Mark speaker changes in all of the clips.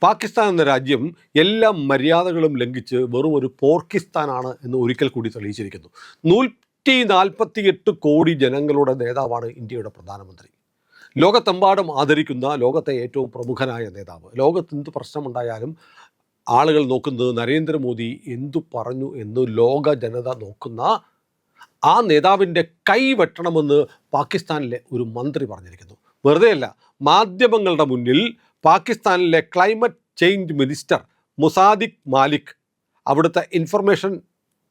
Speaker 1: പാകിസ്ഥാൻ എന്ന രാജ്യം എല്ലാ മര്യാദകളും ലംഘിച്ച് വെറും ഒരു പോർക്കിസ്ഥാനാണ് എന്ന് ഒരിക്കൽ കൂടി തെളിയിച്ചിരിക്കുന്നു. 148 കോടി ജനങ്ങളുടെ നേതാവാണ് ഇന്ത്യയുടെ പ്രധാനമന്ത്രി. ലോകത്തെമ്പാടും ആദരിക്കുന്ന ലോകത്തെ ഏറ്റവും പ്രമുഖനായ നേതാവ്. ലോകത്ത് എന്ത് പ്രശ്നമുണ്ടായാലും ആളുകൾ നോക്കുന്നത് നരേന്ദ്രമോദി എന്തു പറഞ്ഞു എന്ന് ലോക ജനത നോക്കുന്ന ആ നേതാവിൻ്റെ കൈ വെട്ടണമെന്ന് പാകിസ്ഥാനിലെ ഒരു മന്ത്രി പറഞ്ഞിരിക്കുന്നു. വെറുതെയല്ല, മാധ്യമങ്ങളുടെ മുന്നിൽ പാകിസ്ഥാനിലെ ക്ലൈമറ്റ് ചേഞ്ച് മിനിസ്റ്റർ മുസാദിഖ് മാലിക്, അവിടുത്തെ ഇൻഫർമേഷൻ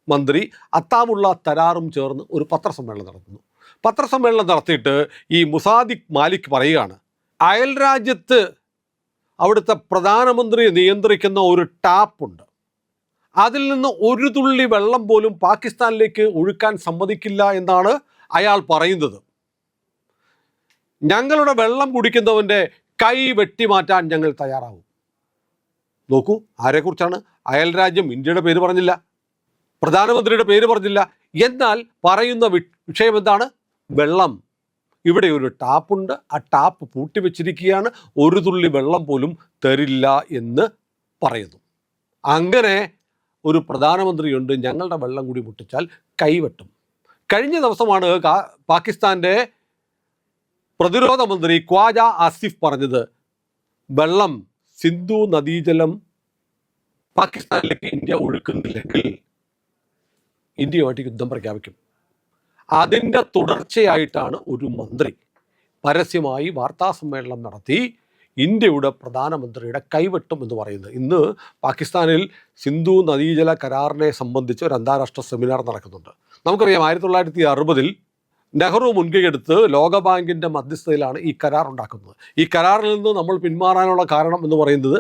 Speaker 1: മന്ത്രി അത്താമുള്ള തരാറും ചേർന്ന് ഒരു പത്രസമ്മേളനം നടത്തുന്നു. പത്രസമ്മേളനം നടത്തിയിട്ട് ഈ മുസാദിഖ് മാലിക് പറയുകയാണ്, അയൽ രാജ്യത്ത് അവിടുത്തെ പ്രധാനമന്ത്രിയെ നിയന്ത്രിക്കുന്ന ഒരു ടാപ്പുണ്ട്, അതിൽ നിന്ന് ഒരു തുള്ളി വെള്ളം പോലും പാകിസ്ഥാനിലേക്ക് ഒഴുക്കാൻ സമ്മതിക്കില്ല എന്നാണ് അയാൾ പറയുന്നത്. ഞങ്ങളുടെ വെള്ളം കുടിക്കുന്നവൻ്റെ കൈ വെട്ടിമാറ്റാൻ ഞങ്ങൾ തയ്യാറാവും. നോക്കൂ, ആരെക്കുറിച്ചാണ്? അയൽ രാജ്യം, ഇന്ത്യയുടെ പേര് പറഞ്ഞില്ല, പ്രധാനമന്ത്രിയുടെ പേര് പറഞ്ഞില്ല. എന്നാൽ പറയുന്ന വിഷയം എന്താണ്? വെള്ളം. ഇവിടെ ഒരു ടാപ്പുണ്ട്, ആ ടാപ്പ് പൂട്ടിവെച്ചിരിക്കുകയാണ്, ഒരു തുള്ളി വെള്ളം പോലും തരില്ല എന്ന് പറയുന്നു. അങ്ങനെ ഒരു പ്രധാനമന്ത്രിയുണ്ട്, ഞങ്ങളുടെ വെള്ളം കൂടി മുട്ടിച്ചാൽ കൈവെട്ടും. കഴിഞ്ഞ ദിവസമാണ് പാകിസ്ഥാൻ്റെ പ്രതിരോധ മന്ത്രി ഖ്വാജ ആസിഫ് പറഞ്ഞത്, വെള്ളം, സിന്ധു നദീജലം പാകിസ്ഥാനിലേക്ക് ഇന്ത്യ ഒഴുക്കുന്നില്ലെങ്കിൽ ഇന്ത്യയുമായിട്ട് യുദ്ധം പ്രഖ്യാപിക്കും. അതിൻ്റെ തുടർച്ചയായിട്ടാണ് ഒരു മന്ത്രി പരസ്യമായി വാർത്താ സമ്മേളനം നടത്തി ഇന്ത്യയുടെ പ്രധാനമന്ത്രിയുടെ കൈവെട്ടും എന്ന് പറയുന്നത്. ഇന്ന് പാകിസ്ഥാനിൽ സിന്ധു നദീജല കരാറിനെ സംബന്ധിച്ച് ഒരു അന്താരാഷ്ട്ര സെമിനാർ നടക്കുന്നുണ്ട്. നമുക്കറിയാം, 1960 നെഹ്റു മുൻകൈയെടുത്ത് ലോകബാങ്കിൻ്റെ മധ്യസ്ഥതയിലാണ് ഈ കരാർ ഉണ്ടാക്കുന്നത്. ഈ കരാറിൽ നിന്ന് നമ്മൾ പിന്മാറാനുള്ള കാരണം എന്ന് പറയുന്നത്,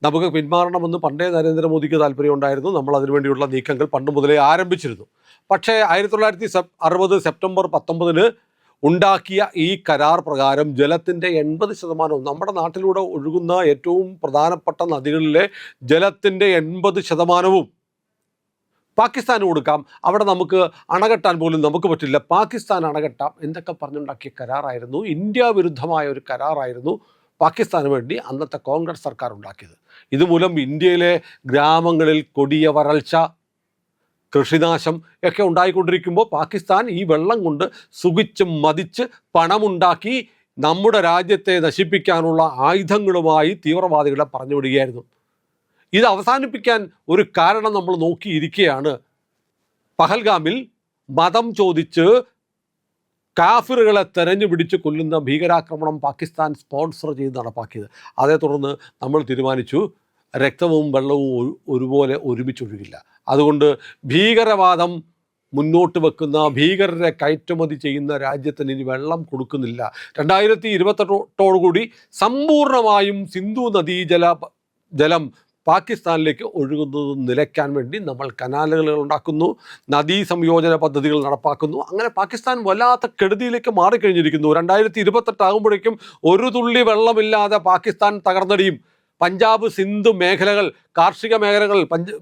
Speaker 1: നമുക്ക് പിന്മാറണമെന്ന് പണ്ടേ നരേന്ദ്രമോദിക്ക് താല്പര്യം ഉണ്ടായിരുന്നു, നമ്മൾ അതിനുവേണ്ടിയുള്ള നീക്കങ്ങൾ പണ്ട് മുതലേ ആരംഭിച്ചിരുന്നു. പക്ഷേ 1960 സെപ്റ്റംബർ 19 ഉണ്ടാക്കിയ ഈ കരാർ പ്രകാരം ജലത്തിൻ്റെ 80%, നമ്മുടെ നാട്ടിലൂടെ ഒഴുകുന്ന ഏറ്റവും പ്രധാനപ്പെട്ട നദികളിലെ ജലത്തിൻ്റെ 80% പാകിസ്ഥാന് കൊടുക്കാം. അവിടെ നമുക്ക് അണകെട്ടാൻ പോലും നമുക്ക് പറ്റില്ല, പാകിസ്ഥാൻ അണകെട്ടാം എന്നൊക്കെ പറഞ്ഞുണ്ടാക്കിയ കരാറായിരുന്നു. ഇന്ത്യ വിരുദ്ധമായ ഒരു കരാറായിരുന്നു പാകിസ്ഥാന് വേണ്ടി അന്നത്തെ കോൺഗ്രസ് സർക്കാർ ഉണ്ടാക്കിയത്. ഇതുമൂലം ഇന്ത്യയിലെ ഗ്രാമങ്ങളിൽ കൊടിയ വരൾച്ച, കൃഷിനാശം ഒക്കെ ഉണ്ടായിക്കൊണ്ടിരിക്കുമ്പോൾ പാകിസ്ഥാൻ ഈ വെള്ളം കൊണ്ട് സുഖിച്ച് മതിച്ച് പണമുണ്ടാക്കി നമ്മുടെ രാജ്യത്തെ നശിപ്പിക്കാനുള്ള ആയുധങ്ങളുമായി തീവ്രവാദികളെ പറഞ്ഞു വിടുകയായിരുന്നു. ഇത് അവസാനിപ്പിക്കാൻ ഒരു കാരണം നമ്മൾ നോക്കിയിരിക്കുകയാണ്. പഹൽഗാമിൽ മതം ചോദിച്ച് കാഫിറുകളെ തെരഞ്ഞു പിടിച്ച് കൊല്ലുന്ന ഭീകരാക്രമണം പാകിസ്ഥാൻ സ്പോൺസർ ചെയ്ത് നടപ്പാക്കിയത്. അതേ തുടർന്ന് നമ്മൾ തീരുമാനിച്ചു, രക്തവും വെള്ളവും ഒരുപോലെ ഒരുമിച്ചൊഴുകില്ല, അതുകൊണ്ട് ഭീകരവാദം മുന്നോട്ട് വെക്കുന്ന, ഭീകരരെ കയറ്റുമതി ചെയ്യുന്ന രാജ്യത്തിന് ഇനി വെള്ളം കൊടുക്കുന്നില്ല. 2028 സമ്പൂർണമായും സിന്ധു ജലം പാകിസ്ഥാനിലേക്ക് ഒഴുകുന്നത് നിലയ്ക്കാൻ വേണ്ടി നമ്മൾ കനാലുകൾ ഉണ്ടാക്കുന്നു, നദീ സംയോജന പദ്ധതികൾ നടപ്പാക്കുന്നു. അങ്ങനെ പാകിസ്ഥാൻ വല്ലാത്ത കെടുതിയിലേക്ക് മാറിക്കഴിഞ്ഞിരിക്കുന്നു. 2028 ആകുമ്പോഴേക്കും ഒരു തുള്ളി വെള്ളമില്ലാതെ പാകിസ്ഥാൻ തകർന്നടിയും. പഞ്ചാബ്, സിന്ധ് മേഖലകൾ, കാർഷിക മേഖലകൾ,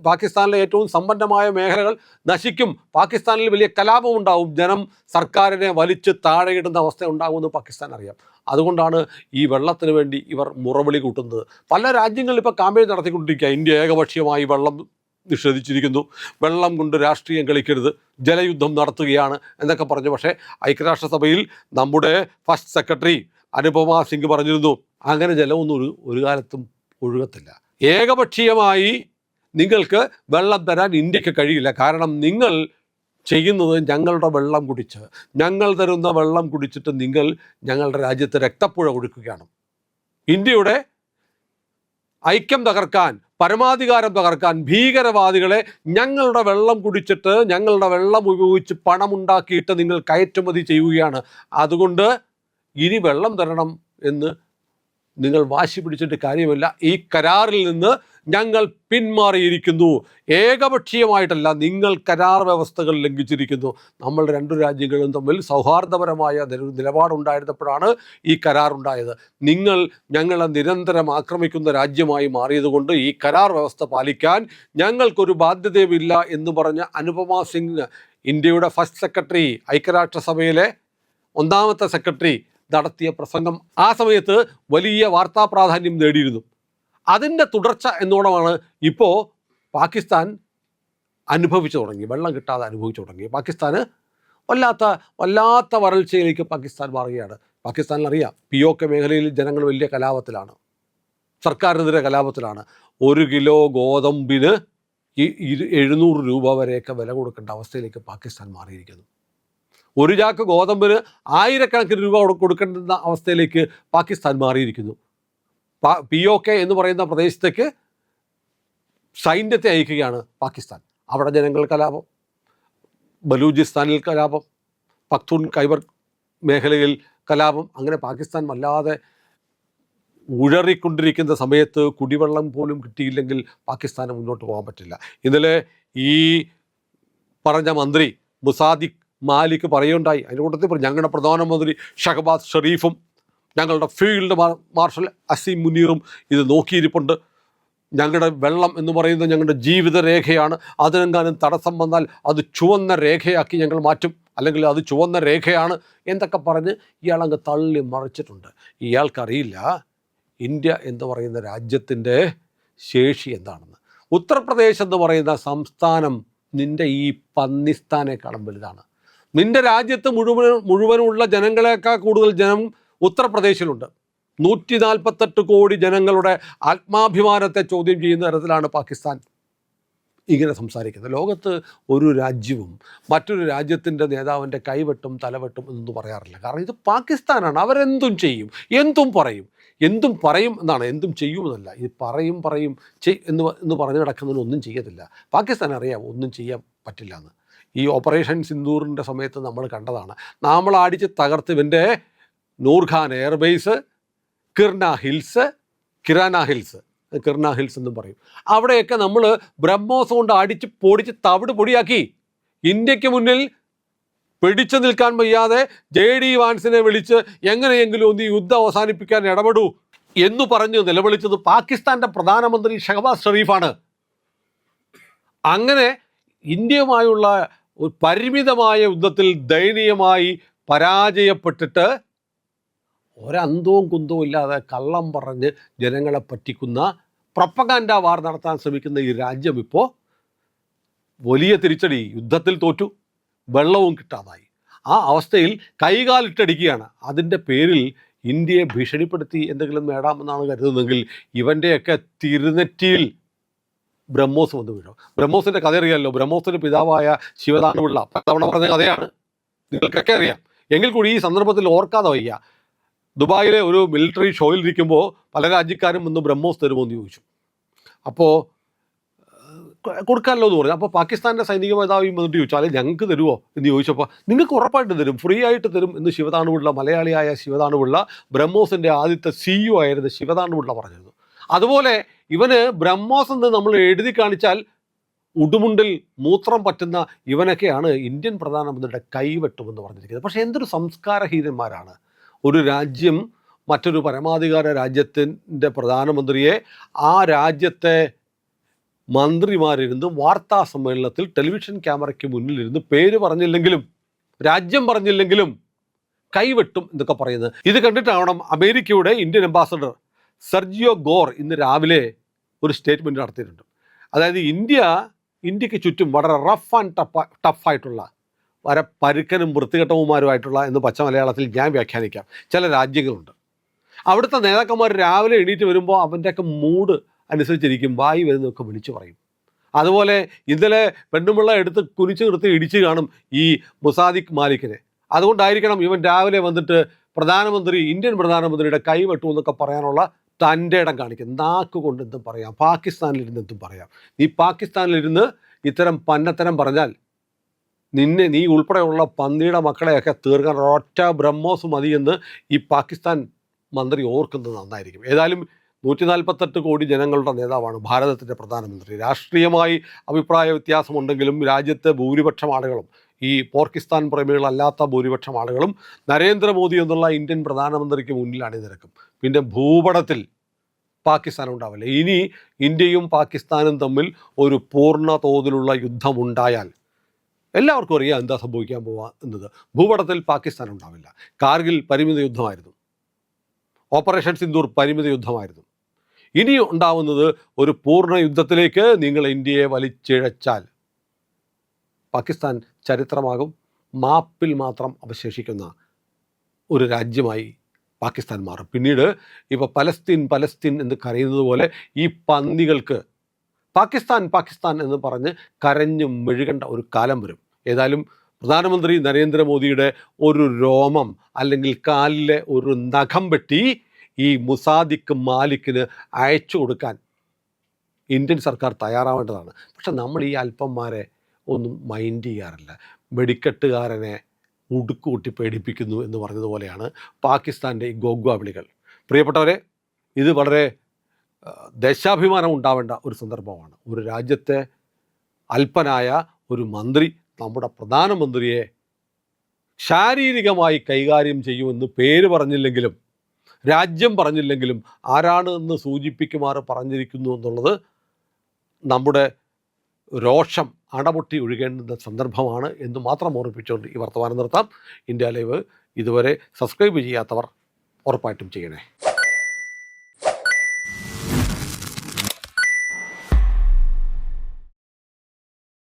Speaker 1: പാകിസ്ഥാനിലെ ഏറ്റവും സമ്പന്നമായ മേഖലകൾ നശിക്കും. പാകിസ്ഥാനിൽ വലിയ കലാപം ഉണ്ടാവും, ജനം സർക്കാരിനെ വലിച്ച് താഴെയിടുന്ന അവസ്ഥ ഉണ്ടാകുമെന്ന് പാകിസ്ഥാൻ അറിയാം. അതുകൊണ്ടാണ് ഈ വെള്ളത്തിന് വേണ്ടി ഇവർ മുറവിളി കൂട്ടുന്നത്. പല രാജ്യങ്ങളിൽ ഇപ്പോൾ കാമ്പയിൻ നടത്തിക്കൊണ്ടിരിക്കുക, ഇന്ത്യ ഏകപക്ഷീയമായി വെള്ളം നിഷേധിച്ചിരിക്കുന്നു, വെള്ളം കൊണ്ട് രാഷ്ട്രീയം കളിക്കരുത്, ജലയുദ്ധം നടത്തുകയാണ് എന്നൊക്കെ പറഞ്ഞു. പക്ഷേ ഐക്യരാഷ്ട്രസഭയിൽ നമ്മുടെ ഫസ്റ്റ് സെക്രട്ടറി അനുപമ സിംഗ് പറഞ്ഞിരുന്നു, അങ്ങനെ ജലമൊന്നും ഒരു കാലത്തും ഒഴുകത്തില്ല. ഏകപക്ഷീയമായി നിങ്ങൾക്ക് വെള്ളം തരാൻ ഇന്ത്യക്ക് കഴിയില്ല. കാരണം നിങ്ങൾ ചെയ്യുന്നത് ഞങ്ങളുടെ വെള്ളം കുടിച്ച്, ഞങ്ങൾ തരുന്ന വെള്ളം കുടിച്ചിട്ട് നിങ്ങൾ ഞങ്ങളുടെ രാജ്യത്ത് രക്തപ്പുഴ ഒഴുക്കുകയാണ്. ഇന്ത്യയുടെ ഐക്യം തകർക്കാൻ, പരമാധികാരം തകർക്കാൻ ഭീകരവാദികളെ ഞങ്ങളുടെ വെള്ളം കുടിച്ചിട്ട്, ഞങ്ങളുടെ വെള്ളം ഉപയോഗിച്ച് പണമുണ്ടാക്കിയിട്ട് നിങ്ങൾ കയറ്റുമതി ചെയ്യുകയാണ്. അതുകൊണ്ട് ഇനി വെള്ളം തരണം എന്ന് നിങ്ങൾ വാശി പിടിച്ചിട്ട് കാര്യമില്ല. ഈ കരാറിൽ നിന്ന് ഞങ്ങൾ പിന്മാറിയിരിക്കുന്നു. ഏകപക്ഷീയമായിട്ടല്ല, നിങ്ങൾ കരാർ വ്യവസ്ഥകൾ ലംഘിച്ചിരിക്കുന്നു. നമ്മൾ രണ്ടു രാജ്യങ്ങളും തമ്മിൽ സൗഹാർദ്ദപരമായ നിലപാടുണ്ടായിരുന്നപ്പോഴാണ് ഈ കരാറുണ്ടായത്. നിങ്ങൾ ഞങ്ങളെ നിരന്തരം ആക്രമിക്കുന്ന രാജ്യമായി മാറിയതുകൊണ്ട് ഈ കരാർ വ്യവസ്ഥ പാലിക്കാൻ ഞങ്ങൾക്കൊരു ബാധ്യതയുമില്ല എന്ന് പറഞ്ഞ അനുപമ സിംഗ്, ഇന്ത്യയുടെ ഫസ്റ്റ് സെക്രട്ടറി, ഐക്യരാഷ്ട്രസഭയിലെ 1ാമത്തെ സെക്രട്ടറി നടത്തിയ പ്രസംഗം ആ സമയത്ത് വലിയ വാർത്താ പ്രാധാന്യം നേടിയിരുന്നു. അതിൻ്റെ തുടർച്ച എന്നോണമാണ് ഇപ്പോൾ പാകിസ്ഥാൻ അനുഭവിച്ചു തുടങ്ങി. വെള്ളം കിട്ടാതെ അനുഭവിച്ചു തുടങ്ങി. പാകിസ്ഥാന് വല്ലാത്ത വരൾച്ചയിലേക്ക് പാകിസ്ഥാൻ മാറുകയാണ്. പാകിസ്ഥാനിൽ അറിയാം, POK മേഖലയിൽ ജനങ്ങൾ വലിയ കലാപത്തിലാണ്, സർക്കാരിനെതിരെ കലാപത്തിലാണ്. 1 കിലോ ഗോതമ്പിന് ഈ 700 രൂപ വരെയൊക്കെ വില കൊടുക്കേണ്ട അവസ്ഥയിലേക്ക് പാകിസ്ഥാൻ മാറിയിരിക്കുന്നു. 1 ചാക്ക് ഗോതമ്പിന് ആയിരക്കണക്കിന് രൂപ കൊടുക്കേണ്ട അവസ്ഥയിലേക്ക് പാകിസ്ഥാൻ മാറിയിരിക്കുന്നു. POK എന്ന് പറയുന്ന പ്രദേശത്തേക്ക് സൈന്യത്തെ അയക്കുകയാണ് പാകിസ്ഥാൻ. അവിടെ ജനങ്ങൾ കലാപം, ബലൂചിസ്ഥാനിൽ കലാപം, പഖ്തൂൺ ഖൈബർ മേഖലയിൽ കലാപം. അങ്ങനെ പാകിസ്ഥാൻ വല്ലാതെ ഉഴറിക്കൊണ്ടിരിക്കുന്ന സമയത്ത് കുടിവെള്ളം പോലും കിട്ടിയില്ലെങ്കിൽ പാകിസ്ഥാന് മുന്നോട്ട് പോകാൻ പറ്റില്ല. ഇന്നലെ ഈ പറഞ്ഞ മന്ത്രി മുസാദിഖ് മാലിക് പറയുണ്ടായി. അതിൻ്റെ കൂട്ടത്തിൽ ഞങ്ങളുടെ പ്രധാനമന്ത്രി ഷഹബാസ് ഷെരീഫും ഞങ്ങളുടെ ഫീൽഡ് മാർഷൽ അസീം മുനീറും ഇത് നോക്കിയിരിപ്പുണ്ട്. ഞങ്ങളുടെ വെള്ളം എന്ന് പറയുന്നത് ഞങ്ങളുടെ ജീവിതരേഖയാണ്. അതിനെങ്ങാനും തടസ്സം വന്നാൽ അത് ചുവന്ന രേഖയാക്കി ഞങ്ങൾ മാറ്റും, അല്ലെങ്കിൽ അത് ചുവന്ന രേഖയാണ് എന്നൊക്കെ പറഞ്ഞ് ഇയാളങ്ങ് തള്ളി മറിച്ചിട്ടുണ്ട്. ഇയാൾക്കറിയില്ല ഇന്ത്യ എന്ന് പറയുന്ന രാജ്യത്തിൻ്റെ ശേഷി എന്താണെന്ന്. ഉത്തർപ്രദേശ് എന്ന് പറയുന്ന സംസ്ഥാനം നിൻ്റെ ഈ പന്നിസ്ഥാനേക്കാളും വലുതാണ്. നിൻ്റെ രാജ്യത്ത് മുഴുവനുള്ള ജനങ്ങളെക്കാൾ കൂടുതൽ ജനം ഉത്തർപ്രദേശിലുണ്ട്. 148 കോടി ജനങ്ങളുടെ ആത്മാഭിമാനത്തെ ചോദ്യം ചെയ്യുന്ന തരത്തിലാണ് പാകിസ്ഥാൻ ഇങ്ങനെ സംസാരിക്കുന്നത്. ലോകത്ത് ഒരു രാജ്യവും മറ്റൊരു രാജ്യത്തിൻ്റെ നേതാവിൻ്റെ കൈവെട്ടും തലവെട്ടും എന്നൊന്നും പറയാറില്ല. കാരണം ഇത് പാകിസ്ഥാനാണ്. അവരെന്തും ചെയ്യും, എന്തും പറയും എന്നാണ്, എന്തും ചെയ്യുമെന്നല്ല. ഇത് പറയും എന്ന് പറഞ്ഞു കിടക്കുന്നതിന് ഒന്നും ചെയ്യത്തില്ല. പാകിസ്ഥാൻ അറിയാം ഒന്നും ചെയ്യാൻ പറ്റില്ല എന്ന്. ഈ ഓപ്പറേഷൻ സിന്ദൂറിൻ്റെ സമയത്ത് നമ്മൾ കണ്ടതാണ്. നമ്മൾ അടിച്ച് തകർത്ത് ഇവൻ്റെ നൂർഖാൻ എയർബേസ്, കിർന ഹിൽസ് എന്നും പറയും. അവിടെയൊക്കെ നമ്മൾ ബ്രഹ്മോസ് കൊണ്ട് അടിച്ച് പൊടിച്ച് തവിട് പൊടിയാക്കി. ഇന്ത്യക്ക് മുന്നിൽ പിടിച്ചു നിൽക്കാൻ വയ്യാതെ JD വാൻസിനെ വിളിച്ച് എങ്ങനെയെങ്കിലും ഒന്ന് യുദ്ധം അവസാനിപ്പിക്കാൻ ഇടപെടൂ എന്ന് പറഞ്ഞ് നിലവിളിച്ചത് പാകിസ്ഥാൻ്റെ പ്രധാനമന്ത്രി ഷഹബാസ് ഷെരീഫാണ്. അങ്ങനെ ഇന്ത്യയുമായുള്ള ഒരു പരിമിതമായ യുദ്ധത്തിൽ ദയനീയമായി പരാജയപ്പെട്ടിട്ട് ഒരന്തവും കുന്തവും ഇല്ലാതെ കള്ളം പറഞ്ഞ് ജനങ്ങളെ പറ്റിക്കുന്ന പ്രൊപ്പഗാൻഡ വാർ നടത്താൻ ശ്രമിക്കുന്ന ഈ രാജ്യം ഇപ്പോൾ വലിയ തിരിച്ചടി, യുദ്ധത്തിൽ തോറ്റു, വെള്ളവും കിട്ടാതായി. ആ അവസ്ഥയിൽ കൈകാലിട്ടടിക്കുകയാണ്. അതിൻ്റെ പേരിൽ ഇന്ത്യയെ ഭീഷണിപ്പെടുത്തി എന്തെങ്കിലും നേടാമെന്നാണ് കരുതുന്നതെങ്കിൽ ഇവൻ്റെയൊക്കെ തിരുനെറ്റിയിൽ ബ്രഹ്മോസ് വന്ന് വീഴും. ബ്രഹ്മോസിൻ്റെ കഥ അറിയാമല്ലോ. ബ്രഹ്മോസിൻ്റെ പിതാവായ ശിവതാണ്ഡുപിള്ള പലതവണ പറഞ്ഞ കഥയാണ്, നിങ്ങൾക്കൊക്കെ അറിയാം. എങ്കിൽ കൂടി ഈ സന്ദർഭത്തിൽ ഓർക്കാതെ വയ്യ. ദുബായിലെ ഒരു മിലിറ്ററി ഷോയിലിരിക്കുമ്പോൾ പല രാജ്യക്കാരും ഒന്ന് ബ്രഹ്മോസ് തരുമോ എന്ന് ചോദിച്ചു. അപ്പോൾ കൊടുക്കാമല്ലോ എന്ന് പറഞ്ഞു. അപ്പോൾ പാകിസ്ഥാൻ്റെ സൈനിക മേധാവിയും വന്നിട്ട് ചോദിച്ചു, അല്ലെ ഞങ്ങൾക്ക് തരുമോ എന്ന് ചോദിച്ചപ്പോൾ നിങ്ങൾക്ക് ഉറപ്പായിട്ട് തരും, ഫ്രീ ആയിട്ട് തരും എന്ന് ശിവതാണ്ഡുപിള്ള, മലയാളിയായ ശിവതാണ്ഡുപിള്ള, ബ്രഹ്മോസിൻ്റെ ആദ്യത്തെ CEO ആയിരുന്ന ശിവതാണ്ഡുപിള്ള പറഞ്ഞിരുന്നു. അതുപോലെ ഇവന് ബ്രഹ്മോസ് എന്ന് നമ്മൾ എഴുതി കാണിച്ചാൽ ഉടുമുണ്ടിൽ മൂത്രം പറ്റുന്ന ഇവനൊക്കെയാണ് ഇന്ത്യൻ പ്രധാനമന്ത്രിയുടെ കൈവെട്ടുമെന്ന് പറഞ്ഞിരിക്കുന്നത്. പക്ഷേ എന്തൊരു സംസ്കാരഹീനന്മാരാണ്. ഒരു രാജ്യം മറ്റൊരു പരമാധികാര രാജ്യത്തിൻ്റെ പ്രധാനമന്ത്രിയെ ആ രാജ്യത്തെ മന്ത്രിമാരിരുന്ന് വാർത്താ സമ്മേളനത്തിൽ ടെലിവിഷൻ ക്യാമറയ്ക്ക് മുന്നിലിരുന്ന് പേര് പറഞ്ഞില്ലെങ്കിലും രാജ്യം പറഞ്ഞില്ലെങ്കിലും കൈവെട്ടും എന്നൊക്കെ പറയുന്നത്. ഇത് കണ്ടിട്ടാവണം അമേരിക്കയുടെ ഇന്ത്യൻ അംബാസഡർ സെർജിയോ ഗോർ ഇന്ന് രാവിലെ ഒരു സ്റ്റേറ്റ്മെൻറ്റ് നടത്തിയിട്ടുണ്ട്. അതായത് ഇന്ത്യക്ക് ചുറ്റും വളരെ റഫ് ആൻഡ് ടഫായിട്ടുള്ള വളരെ പരുക്കനും വൃത്തികെട്ടവുമാരുമായിട്ടുള്ള എന്ന് പച്ച മലയാളത്തിൽ ഞാൻ വ്യാഖ്യാനിക്കാം ചില രാജ്യങ്ങളുണ്ട്. അവിടുത്തെ നേതാക്കന്മാർ രാവിലെ എണീറ്റ് വരുമ്പോൾ അവൻ്റെയൊക്കെ മൂഡ് അനുസരിച്ചിരിക്കും, വായി വരുന്നതൊക്കെ വിളിച്ചു പറയും. അതുപോലെ ഇന്നലെ പെണ്ണുമ്പിള്ള എടുത്ത് കുനിച്ച് നിർത്തി ഇടിച്ച് കാണും ഈ മുസാദിഖ് മാലിക്കിനെ. അതുകൊണ്ടായിരിക്കണം ഇവൻ രാവിലെ വന്നിട്ട് ഇന്ത്യൻ പ്രധാനമന്ത്രിയുടെ കൈ വെട്ടു എന്നൊക്കെ പറയാനുള്ള തൻ്റെ ഇടം കാണിക്കും. നാക്ക് കൊണ്ട് എന്തും പറയാം, പാകിസ്ഥാനിലിരുന്ന് എന്തും പറയാം. നീ പാകിസ്ഥാനിലിരുന്ന് ഇത്തരം പന്നത്തരം പറഞ്ഞാൽ നീ ഉൾപ്പെടെയുള്ള പന്നിയുടെ മക്കളെയൊക്കെ തീർക്കാൻ ഒറ്റ ബ്രഹ്മോസ് മതിയെന്ന് ഈ പാകിസ്ഥാൻ മന്ത്രി ഓർക്കുന്നത് നന്നായിരിക്കും. ഏതായാലും 148 കോടി ജനങ്ങളുടെ നേതാവാണ് ഭാരതത്തിൻ്റെ പ്രധാനമന്ത്രി. രാഷ്ട്രീയമായി അഭിപ്രായ വ്യത്യാസമുണ്ടെങ്കിലും രാജ്യത്തെ ഭൂരിപക്ഷം ആളുകളും, ഈ പോർക്കിസ്ഥാൻ പ്രേമികളല്ലാത്ത ഭൂരിപക്ഷം ആളുകളും നരേന്ദ്രമോദി എന്നുള്ള ഇന്ത്യൻ പ്രധാനമന്ത്രിക്ക് മുന്നിൽ അണിനിരക്കും. പിന്നെ ഭൂപടത്തിൽ പാകിസ്ഥാൻ ഉണ്ടാവില്ല. ഇനി ഇന്ത്യയും പാകിസ്ഥാനും തമ്മിൽ ഒരു പൂർണ്ണ തോതിലുള്ള യുദ്ധമുണ്ടായാൽ എല്ലാവർക്കും അറിയാം എന്താ സംഭവിക്കാൻ പോവുക എന്നത്. ഭൂപടത്തിൽ പാകിസ്ഥാൻ ഉണ്ടാവില്ല. കാർഗിൽ പരിമിത യുദ്ധമായിരുന്നു, ഓപ്പറേഷൻ സിന്ദൂർ പരിമിത യുദ്ധമായിരുന്നു. ഇനി ഉണ്ടാവുന്നത് ഒരു പൂർണ്ണ യുദ്ധത്തിലേക്ക് നിങ്ങൾ ഇന്ത്യയെ വലിച്ചിഴച്ചാൽ പാകിസ്ഥാൻ ചരിത്രമാകും. മാപ്പിൽ മാത്രം അവശേഷിക്കുന്ന ഒരു രാജ്യമായി പാകിസ്ഥാൻ മാറും. പിന്നീട് ഇപ്പോൾ പലസ്തീൻ എന്ന് കരയുന്നത് പോലെ ഈ പന്നികൾക്ക് പാകിസ്ഥാൻ എന്ന് പറഞ്ഞ് കരഞ്ഞു മെഴുകേണ്ട ഒരു കാലം വരും. ഏതായാലും പ്രധാനമന്ത്രി നരേന്ദ്രമോദിയുടെ ഒരു രോമം അല്ലെങ്കിൽ കാലിലെ ഒരു നഖം വെട്ടി ഈ മുസാദിക്ക് മാലിക്കിന് അയച്ചു കൊടുക്കാൻ ഇന്ത്യൻ സർക്കാർ തയ്യാറാവേണ്ടതാണ്. പക്ഷെ നമ്മൾ ഈ അല്പന്മാരെ ഒന്നും മൈൻഡ് ചെയ്യാറില്ല. വെടിക്കെട്ടുകാരനെ ഉടുക്കുകൂട്ടി പേടിപ്പിക്കുന്നു എന്ന് പറഞ്ഞതുപോലെയാണ് പാകിസ്ഥാൻ്റെ ഈ ഗോഗ്വ വിളികൾ. പ്രിയപ്പെട്ടവരെ, ഇത് വളരെ ദേശാഭിമാനം ഉണ്ടാവേണ്ട ഒരു സന്ദർഭമാണ്. ഒരു രാജ്യത്തെ അല്പനായ ഒരു മന്ത്രി നമ്മുടെ പ്രധാനമന്ത്രിയെ ശാരീരികമായി കൈകാര്യം ചെയ്യുമെന്ന് പേര് പറഞ്ഞില്ലെങ്കിലും രാജ്യം പറഞ്ഞില്ലെങ്കിലും ആരാണ് എന്ന് സൂചിപ്പിക്കുമാറ് പറഞ്ഞിരിക്കുന്നു എന്നുള്ളത് നമ്മുടെ രോഷം അണപൊട്ടി ഒഴുകേണ്ടുന്ന സന്ദർഭമാണ് എന്ന് മാത്രം ഓർമ്മിപ്പിച്ചുകൊണ്ട് ഈ വർത്തമാനം നിർത്താം. ഇന്ത്യ ലൈവ് ഇതുവരെ സബ്സ്ക്രൈബ് ചെയ്യാത്തവർ ഉറപ്പായിട്ടും ചെയ്യണേ.